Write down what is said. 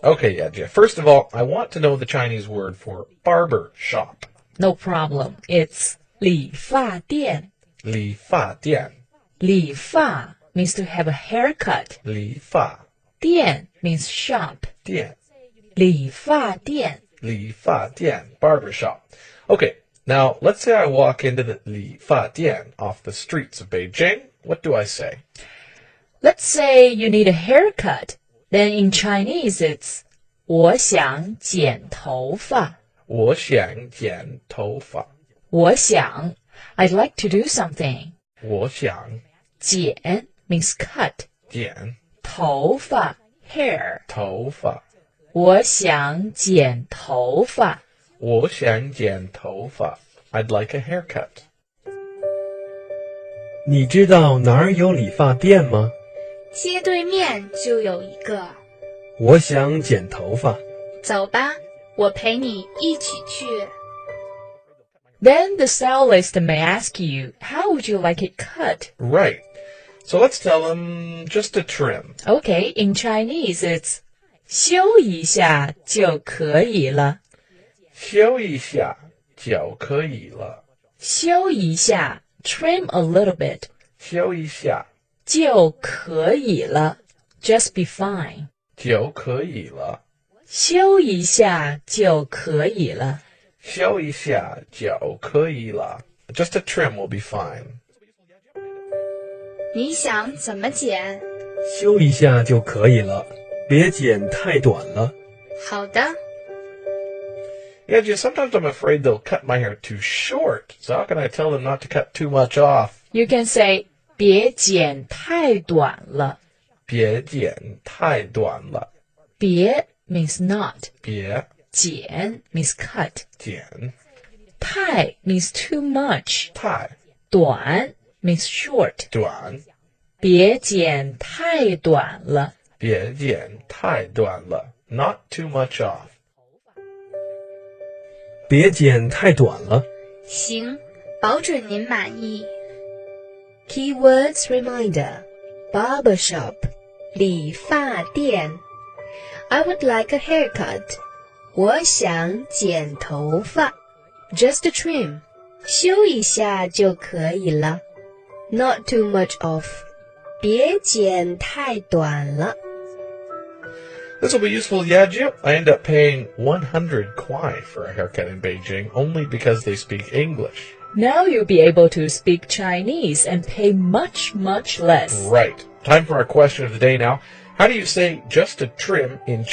Okay, yeah. First of all, I want to know the Chinese word for barber shop. No problem. It's 理发店. 理发店.理发 means to have a haircut. 理发店 means shop. 店.理发店. 理发店, barbershop. Okay, now let's say I walk into the 理发店 off the streets of Beijing. What do I say? Let's say you need a haircut. Then in Chinese it's 我想剪头发.我想剪头发.我想 I'd like to do something. 我想剪 means cut. 剪头发 hair. 头发.我想剪头发.我想剪头发. I'd like a haircut. 你知道哪儿有理发店吗？街对面就有一个。我想剪头发。走吧，我陪你一起去。Then the stylist may ask you, how would you like it cut? Right. So let's tell them just a trim. Okay, in Chinese it's 修一下就可以了。修一下就可以了。修一下 trim a little bit. 修一下就可以了 just be fine. 就可以了。修一下就可以了。修一下就可以了。Just a trim will be fine. 你想怎么剪？修一下就可以了，别剪太短了。好的。Yeah, just sometimes I'm afraid they'll cut my hair too short. So how can I tell them not to cut too much off? You can say 别剪太短了。别剪太短了。别 means not. 别剪 means cut. 剪太 means too much. 太短 means short. 短。别剪太短了。别剪太短了。Not too much off. 别剪太短了。行，保准您满意。Keywords reminder. Barbershop. 理发店. I would like a haircut. 我想剪头发. Just a trim. 修一下就可以了. Not too much off. 别剪太短了. This will be useful, Yajip. I end up paying 100 kwai for a haircut in Beijing only because they speak English. Now you'll be able to speak Chinese and pay much, much less. Right. Time for our question of the day now. How do you say just a trim in